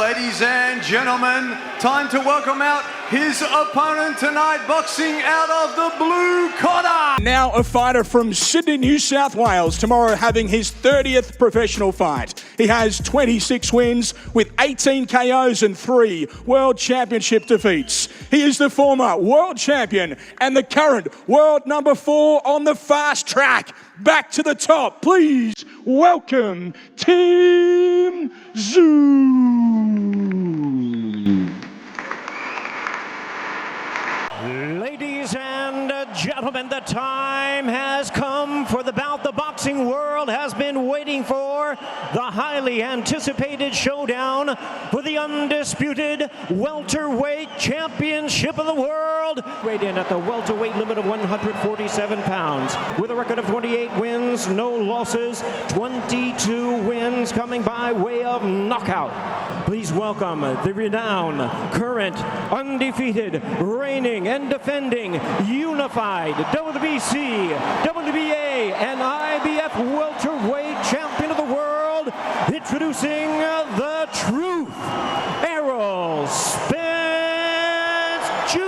ladies and gentlemen, time to welcome out his opponent tonight, boxing out of the blue corner. Now a fighter from Sydney, New South Wales, tomorrow having his 30th professional fight. He has 26 wins with 18 KOs and 3 World Championship defeats. He is the former world champion and the current world number 4 on the fast track. Back to the top, please welcome Tim Tszyu. Ladies and gentlemen, the time has come for the bout the boxing world has been waiting for. The highly anticipated showdown for the undisputed welterweight championship of the world. Weighed in at the welterweight limit of 147 pounds. With a record of 28 wins, no losses, 22 wins coming by way of knockout. Please welcome the renowned, current, undefeated, reigning and defending unified WBC, WBA, and IBF welterweight champion of the world, introducing the truth, Errol Spence Jr.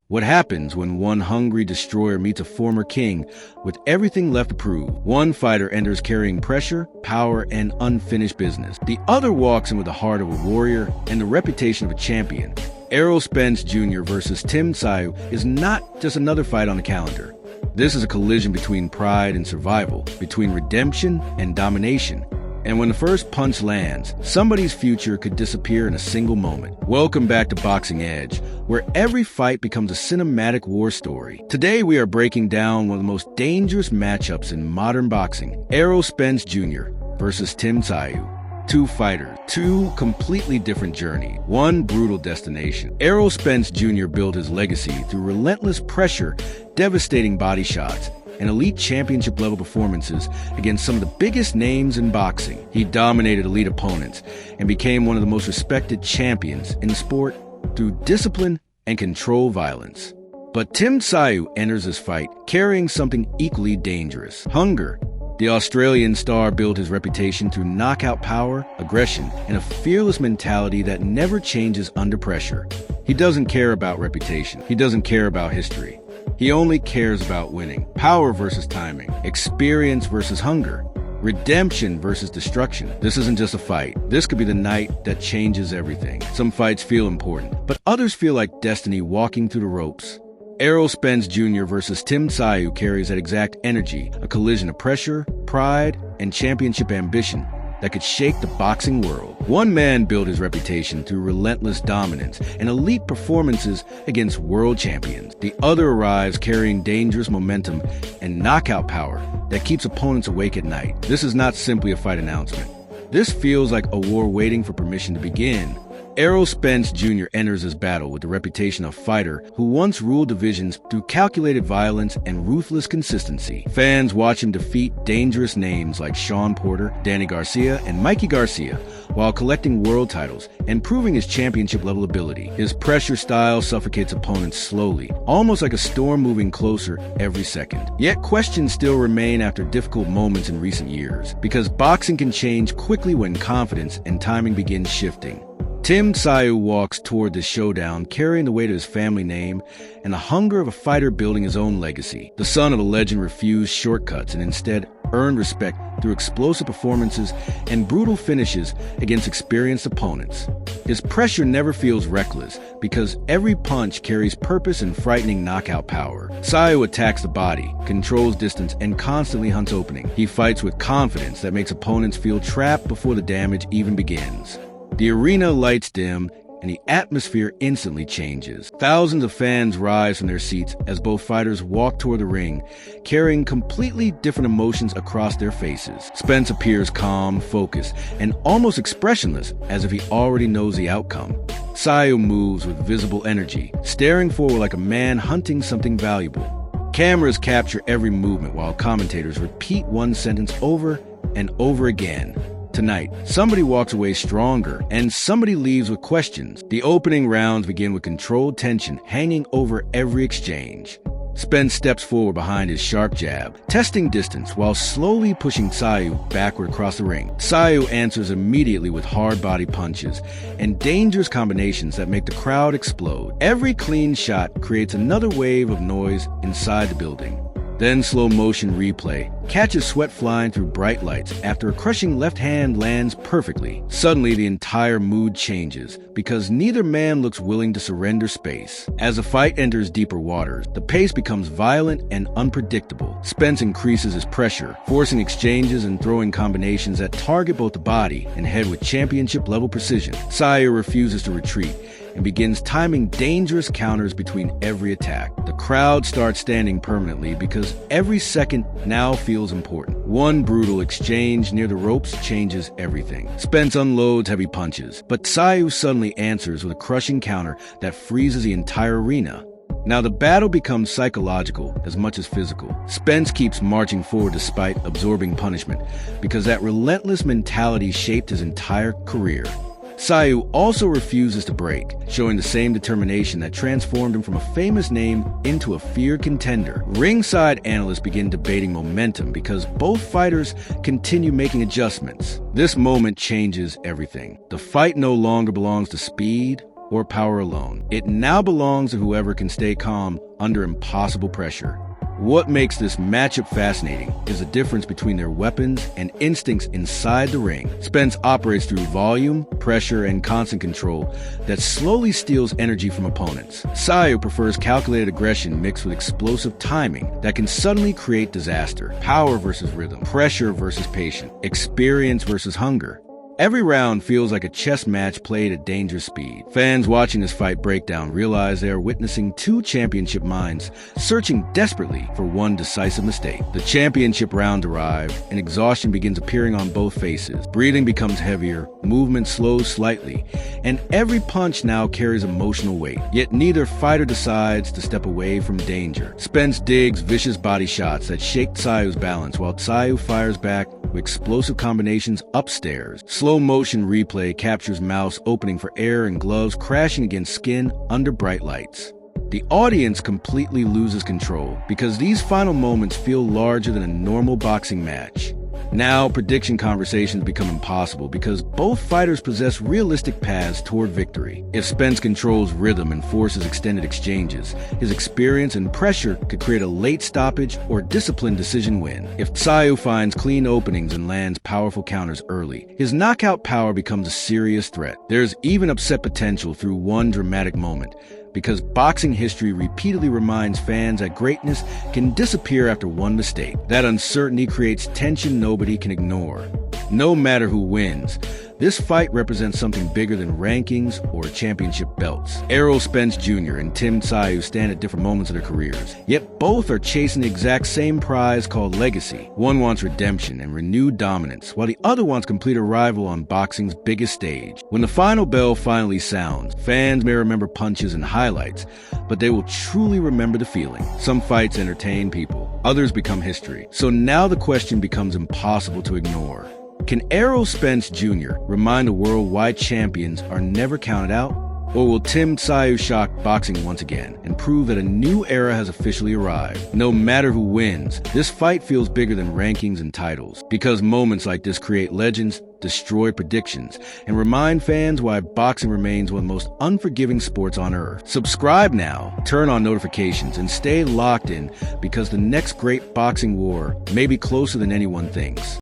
What happens when one hungry destroyer meets a former king with everything left to prove? One fighter enters carrying pressure, power, and unfinished business. The other walks in with the heart of a warrior and the reputation of a champion. Errol Spence Jr. versus Tim Tszyu is not just another fight on the calendar. This is a collision between pride and survival, between redemption and domination. And when the first punch lands, somebody's future could disappear in a single moment. Welcome back to Boxing Edge, where every fight becomes a cinematic war story. Today we are breaking down one of the most dangerous matchups in modern boxing, Errol Spence Jr. versus Tim Tszyu. Two fighters, two completely different journeys, one brutal destination. Errol Spence Jr. built his legacy through relentless pressure, devastating body shots, and elite championship-level performances against some of the biggest names in boxing. He dominated elite opponents and became one of the most respected champions in the sport through discipline and controlled violence. But Tim Tszyu enters this fight carrying something equally dangerous: hunger. The Australian star built his reputation through knockout power, aggression, and a fearless mentality that never changes under pressure. He doesn't care about reputation. He doesn't care about history. He only cares about winning. Power versus timing. Experience versus hunger. Redemption versus destruction. This isn't just a fight. This could be the night that changes everything. Some fights feel important, but others feel like destiny walking through the ropes. Errol Spence Jr. versus Tim Tszyu carries that exact energy, a collision of pressure, pride, and championship ambition that could shake the boxing world. One man built his reputation through relentless dominance and elite performances against world champions. The other arrives carrying dangerous momentum and knockout power that keeps opponents awake at night. This is not simply a fight announcement. This feels like a war waiting for permission to begin. Errol Spence Jr. enters his battle with the reputation of a fighter who once ruled divisions through calculated violence and ruthless consistency. Fans watch him defeat dangerous names like Shawn Porter, Danny Garcia, and Mikey Garcia, while collecting world titles and proving his championship-level ability. His pressure style suffocates opponents slowly, almost like a storm moving closer every second. Yet questions still remain after difficult moments in recent years, because boxing can change quickly when confidence and timing begin shifting. Tim Tszyu walks toward this showdown carrying the weight of his family name and the hunger of a fighter building his own legacy. The son of a legend refused shortcuts and instead earned respect through explosive performances and brutal finishes against experienced opponents. His pressure never feels reckless because every punch carries purpose and frightening knockout power. Tszyu attacks the body, controls distance, and constantly hunts opening. He fights with confidence that makes opponents feel trapped before the damage even begins. The arena lights dim, and the atmosphere instantly changes. Thousands of fans rise from their seats as both fighters walk toward the ring, carrying completely different emotions across their faces. Spence appears calm, focused, and almost expressionless, as if he already knows the outcome. Tszyu moves with visible energy, staring forward like a man hunting something valuable. Cameras capture every movement while commentators repeat one sentence over and over again. Tonight, somebody walks away stronger, and somebody leaves with questions. The opening rounds begin with controlled tension hanging over every exchange. Spence steps forward behind his sharp jab, testing distance while slowly pushing Tszyu backward across the ring. Tszyu answers immediately with hard body punches and dangerous combinations that make the crowd explode. Every clean shot creates another wave of noise inside the building. Then slow motion replay catches sweat flying through bright lights after a crushing left hand lands perfectly. Suddenly the entire mood changes because neither man looks willing to surrender space. As the fight enters deeper waters, the pace becomes violent and unpredictable. Spence increases his pressure, forcing exchanges and throwing combinations that target both the body and head with championship level precision. Tszyu refuses to retreat and begins timing dangerous counters between every attack. The crowd starts standing permanently because every second now feels important. One brutal exchange near the ropes changes everything. Spence unloads heavy punches, but Tszyu suddenly answers with a crushing counter that freezes the entire arena. Now the battle becomes psychological as much as physical. Spence keeps marching forward despite absorbing punishment because that relentless mentality shaped his entire career. Tszyu also refuses to break, showing the same determination that transformed him from a famous name into a feared contender. Ringside analysts begin debating momentum because both fighters continue making adjustments. This moment changes everything. The fight no longer belongs to speed or power alone. It now belongs to whoever can stay calm under impossible pressure. What makes this matchup fascinating is the difference between their weapons and instincts inside the ring. Spence operates through volume, pressure, and constant control that slowly steals energy from opponents. Tszyu prefers calculated aggression mixed with explosive timing that can suddenly create disaster. Power versus rhythm, pressure versus patience, experience versus hunger. Every round feels like a chess match played at dangerous speed. Fans watching this fight break down realize they are witnessing two championship minds searching desperately for one decisive mistake. The championship round arrives, and exhaustion begins appearing on both faces. Breathing becomes heavier, movement slows slightly, and every punch now carries emotional weight. Yet neither fighter decides to step away from danger. Spence digs vicious body shots that shake Tsyu's balance, while Tszyu fires back with explosive combinations upstairs. Slow motion replay captures mouths opening for air and gloves crashing against skin under bright lights. The audience completely loses control because these final moments feel larger than a normal boxing match. Now, prediction conversations become impossible because both fighters possess realistic paths toward victory. If Spence controls rhythm and forces extended exchanges, his experience and pressure could create a late stoppage or disciplined decision win. If Tszyu finds clean openings and lands powerful counters early, his knockout power becomes a serious threat. There's even upset potential through one dramatic moment, because boxing history repeatedly reminds fans that greatness can disappear after one mistake. That uncertainty creates tension nobody can ignore. No matter who wins, this fight represents something bigger than rankings or championship belts. Errol Spence Jr. and Tim Tszyu stand at different moments of their careers, yet both are chasing the exact same prize called legacy. One wants redemption and renewed dominance, while the other wants complete arrival on boxing's biggest stage. When the final bell finally sounds, fans may remember punches and highlights, but they will truly remember the feeling. Some fights entertain people, others become history. So now the question becomes impossible to ignore. Can Errol Spence Jr. remind the world why champions are never counted out? Or will Tim Tszyu shock boxing once again and prove that a new era has officially arrived? No matter who wins, this fight feels bigger than rankings and titles, because moments like this create legends, destroy predictions, and remind fans why boxing remains one of the most unforgiving sports on earth. Subscribe now, turn on notifications, and stay locked in, because the next great boxing war may be closer than anyone thinks.